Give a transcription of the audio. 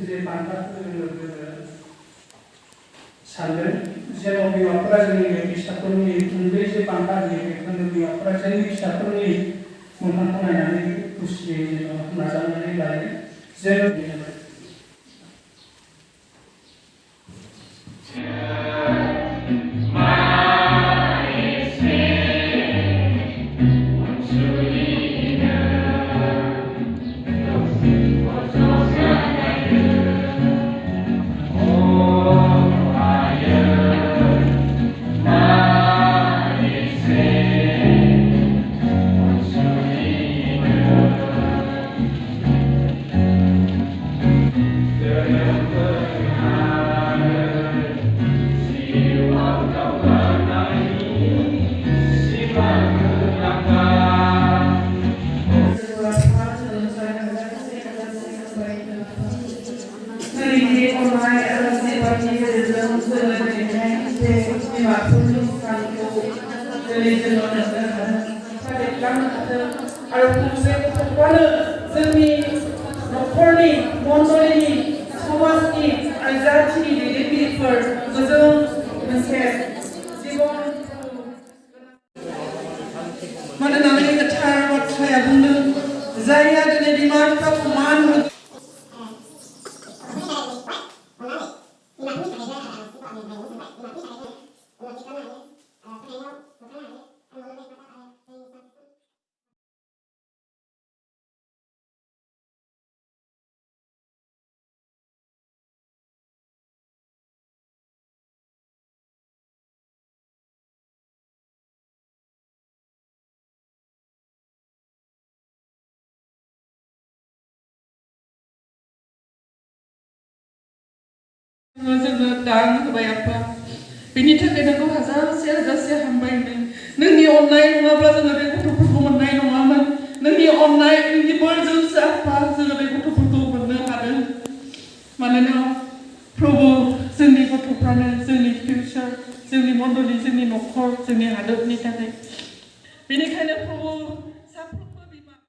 이제 반갑을 사는 제가 비와프라 저기 비슷하더니 근데 이제 반갑이 근데 비와프라 저기 비슷하더니 뭔가 통하는 부시에 나자는 게 제가 जोङो दान होबाय आफा बेनि थाखाय नोंखौ हाजासे हामबायनो नोंनि अननाय नङाब्ला जोङो बे गथ'फोरखौ मोननाय नङामोन नोंनि अननाय नोंनि बोरजोंसो आफा जोङो बे गथ'फोरखौ मोननो हादों मानोना प्रभु जोंनि गथ'फ्रानो जोंनि फिउचार जोंनि मण्डली जोंनि न'खर जोंनि हादोरनि थाखाय बेनिखायनो प्रभु